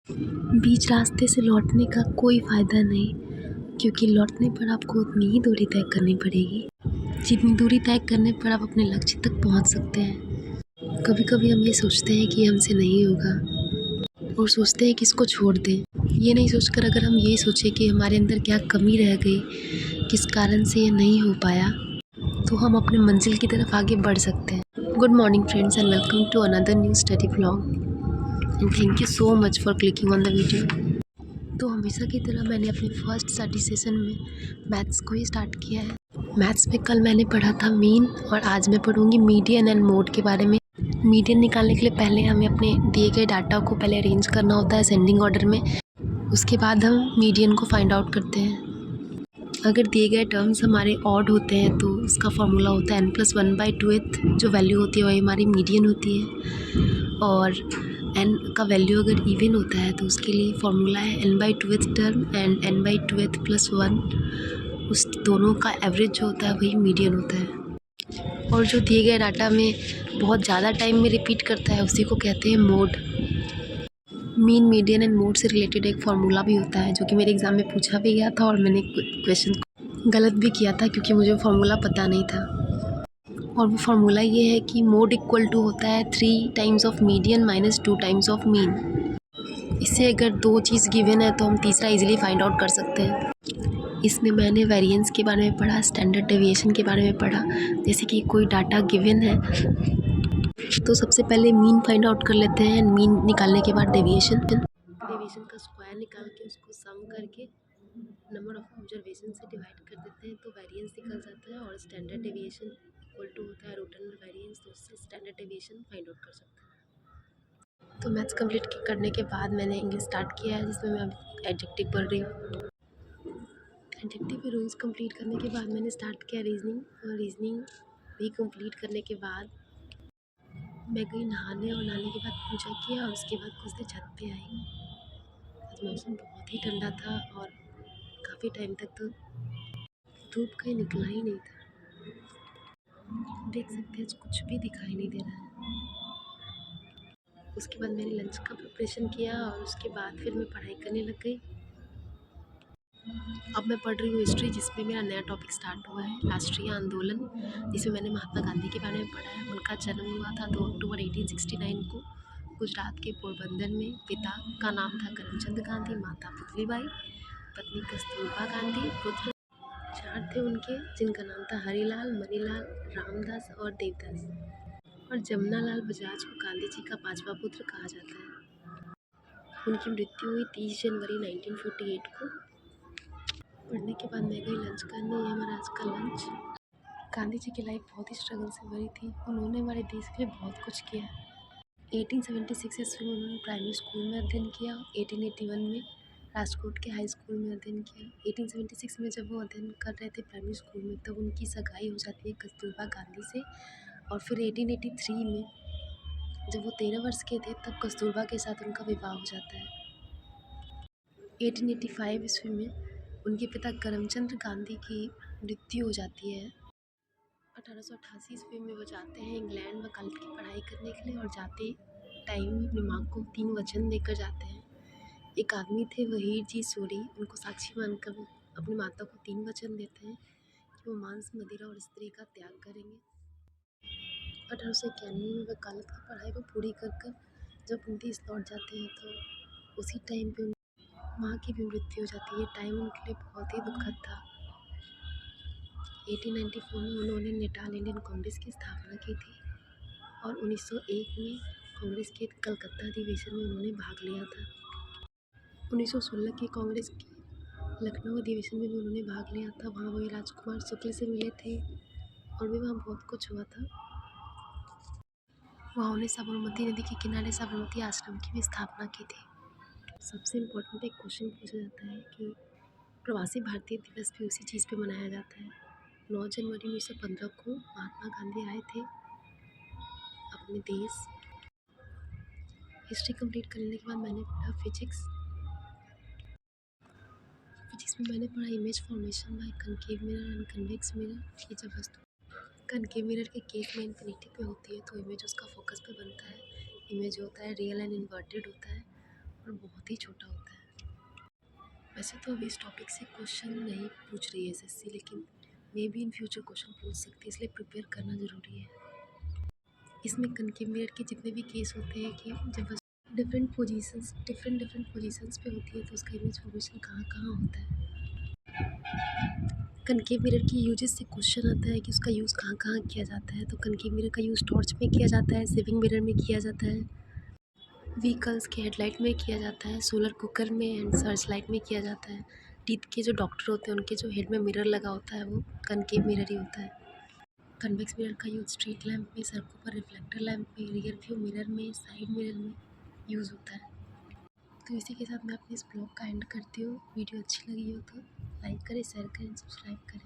बीच रास्ते से लौटने का कोई फ़ायदा नहीं, क्योंकि लौटने पर आपको उतनी ही दूरी तय करनी पड़ेगी जितनी दूरी तय करने पर आप अपने लक्ष्य तक पहुंच सकते हैं। कभी कभी हम ये सोचते हैं कि हमसे नहीं होगा और सोचते हैं कि इसको छोड़ दें। ये नहीं सोचकर अगर हम ये सोचें कि हमारे अंदर क्या कमी रह गई, किस कारण से ये नहीं हो पाया, तो हम अपने मंजिल की तरफ आगे बढ़ सकते हैं। Good morning friends and welcome to another new study vlog and thank you so much for clicking on the video. तो हमेशा की तरह मैंने अपने फर्स्ट स्टडी सेशन में मैथ्स को ही स्टार्ट किया है। मैथ्स में कल मैंने पढ़ा था मीन और आज मैं पढ़ूंगी मीडियन एंड मोड के बारे में। मीडियन निकालने के लिए पहले हमें अपने दिए गए डाटा को पहले अरेंज करना होता है असेंडिंग ऑर्डर में, उसके बाद हम मीडियन को फाइंड आउट करते हैं। अगर दिए गए टर्म्स हमारे ऑड होते हैं तो उसका फार्मूला होता है n+1/2, जो वैल्यू होती है वही हमारी मीडियन होती है। और n का वैल्यू अगर इवन होता है तो उसके लिए फार्मूला है n/2 टर्म एंड n/2 + 1, उस दोनों का एवरेज जो होता है वही मीडियन होता है। और जो दिए गए डाटा में बहुत ज़्यादा टाइम में रिपीट करता है उसी को कहते हैं mode. Mean, median and mode से रिलेटेड एक फार्मूला भी होता है जो कि मेरे एग्ज़ाम में पूछा भी गया था और मैंने क्वेश्चन गलत भी किया था क्योंकि मुझे फार्मूला पता नहीं था। और वो फार्मूला ये है कि मोड इक्वल टू होता है 3 times of median minus 2 times of mean. इससे अगर दो चीज़ गिवन है तो हम तीसरा इजीली फाइंड आउट कर सकते हैं। इसमें मैंने वेरिएंस के बारे में पढ़ा, स्टैंडर्ड डेविएशन के बारे में पढ़ा। जैसे कि कोई डाटा गिवन है तो सबसे पहले मीन फाइंड आउट कर लेते हैं। मीन निकालने के बाद डेविएशन का स्क्वायर निकाल के उसको सम करके नंबर ऑफ ऑब्जर्वेशन से डिवाइड कर देते हैं तो वेरिएंस निकल जाता है। और स्टैंडर्ड डेविएशन इक्वल टू होता है रूट अंडर वेरिएंस, तो उससे स्टैंडर्ड डेविएशन फाइंड आउट कर सकते हैं। तो मैथ्स कंप्लीट करने के बाद मैंने इंग्लिश स्टार्ट किया है जिसमें मैं अब एडजेक्टिव पढ़ रही हूँ। एडजेक्टिव के रूल्स कंप्लीट करने के बाद मैंने स्टार्ट किया रीजनिंग, और रीजनिंग भी कंप्लीट करने के बाद मैं गई नहाने, और नहाने के बाद पूजा किया और उसके बाद कुछ देर छत पे आई। आज मौसम बहुत ही ठंडा था और काफ़ी टाइम तक तो धूप कहीं निकला ही नहीं था। देख सकते हैं कुछ भी दिखाई नहीं दे रहा है। उसके बाद मैंने लंच का प्रिपरेशन किया और उसके बाद फिर मैं पढ़ाई करने लग गई। अब मैं पढ़ रही हूँ हिस्ट्री, जिसमें मेरा नया टॉपिक स्टार्ट हुआ है राष्ट्रीय आंदोलन, जिसमें मैंने महात्मा गांधी के बारे में पढ़ा है। उनका जन्म हुआ था 2 अक्टूबर 1869 को गुजरात के पोरबंदर में। पिता का नाम था करमचंद गांधी, माता पुतलीबाई, पत्नी कस्तूरबा गांधी, पुत्र 4 थे उनके, जिनका नाम था हरिलाल, मनीलाल, रामदास और देवदास। और जमुनालाल बजाज को गांधी जी का 5वां पुत्र कहा जाता है। उनकी मृत्यु हुई 30 जनवरी 1948 को। पढ़ने के बाद मैं गई लंच करने। ये हमारा आज का लंच। गांधी जी की लाइफ बहुत ही स्ट्रगल से भरी थी। उन्होंने हमारे देश के लिए बहुत कुछ किया। 1876 ईस्वी में उन्होंने प्राइमरी स्कूल में अध्ययन किया। 1881 में राजकोट के हाई स्कूल में अध्ययन किया। 1876 में जब वो अध्ययन कर रहे थे प्राइमरी स्कूल में, तब उनकी सगाई हो जाती है कस्तूरबा गांधी से। और फिर 1883 में जब वो 13 वर्ष के थे तब कस्तूरबा के साथ उनका विवाह हो जाता है। 1885 ईस्वी में उनके पिता करमचंद गांधी की मृत्यु हो जाती है। 1888 ईस्वी में वो जाते हैं इंग्लैंड वकालत की पढ़ाई करने के लिए, और जाते टाइम अपनी माँ को 3 वचन देकर जाते हैं। एक आदमी थे वहीर जी सोरी, उनको साक्षी मानकर अपनी माता को 3 वचन देते हैं कि वो मांस, मदिरा और स्त्री का त्याग करेंगे। 1891 में वकालत की पढ़ाई को पूरी कर जब 29 लौट जाते हैं तो उसी टाइम पे माँ की भी मृत्यु हो जाती है। टाइम उनके लिए बहुत ही दुखद था। 1894 में उन्होंने नेटाल इंडियन कांग्रेस की स्थापना की थी और 1901 में कांग्रेस के कलकत्ता अधिवेशन में उन्होंने भाग लिया था। 1916 की कांग्रेस की लखनऊ अधिवेशन में भी उन्होंने भाग लिया था। वहाँ वो राजकुमार शुक्ल से मिले थे और भी वहाँ बहुत कुछ हुआ था। वहाँ उन्हें साबरमती नदी के किनारे साबरमती आश्रम की भी स्थापना की थी। सबसे इम्पोर्टेंट एक क्वेश्चन पूछा जाता है कि प्रवासी भारतीय दिवस भी उसी चीज़ पे मनाया जाता है। 9 जनवरी 1915 को महात्मा गांधी आए थे अपने देश। हिस्ट्री कंप्लीट करने के बाद मैंने पढ़ा फिजिक्स में मैंने पढ़ा image formation by concave mirror and convex mirror. कि जब वस्तु कनकेव मिरर के केस में इन्फिनिटी पे होती है तो इमेज उसका फोकस पे बनता है। इमेज होता है रियल एंड इन्वर्टेड होता है, पर बहुत ही छोटा होता है। वैसे तो अभी इस टॉपिक से क्वेश्चन नहीं पूछ रही है एसएससी, लेकिन may be in future question पूछ सकती है, इसलिए प्रिपेयर करना ज़रूरी है। इसमें कनकेव मिरर के जितने भी केस होते हैं कि जब डिफरेंट पोजीशंस पे होती है तो उसका इमेज फॉर्मेशन कहाँ कहाँ होता है। कनकेव मिरर की यूजेस से क्वेश्चन आता है कि उसका यूज़ कहाँ कहाँ किया जाता है। तो कनकेव मिरर का यूज़ टॉर्च में किया जाता है, सेविंग मिरर में किया जाता है, व्हीकल्स के हेडलाइट में किया जाता है, सोलर कुकर में एंड सर्च लाइट में किया जाता है। टीथ के जो डॉक्टर होते हैं उनके जो हेड में मिरर लगा होता है वो कनकेव मिरर ही होता है। कन्वेक्स मिरर का यूज़ स्ट्रीट लैंप में, सड़कों पर रिफ्लेक्टर लैंप में, रियर व्यू मिरर में, साइड मिरर में यूज़ होता है। तो इसी के साथ मैं अपने इस ब्लॉग का एंड करती हूँ। वीडियो अच्छी लगी हो तो लाइक करें, शेयर करें, सब्सक्राइब करें।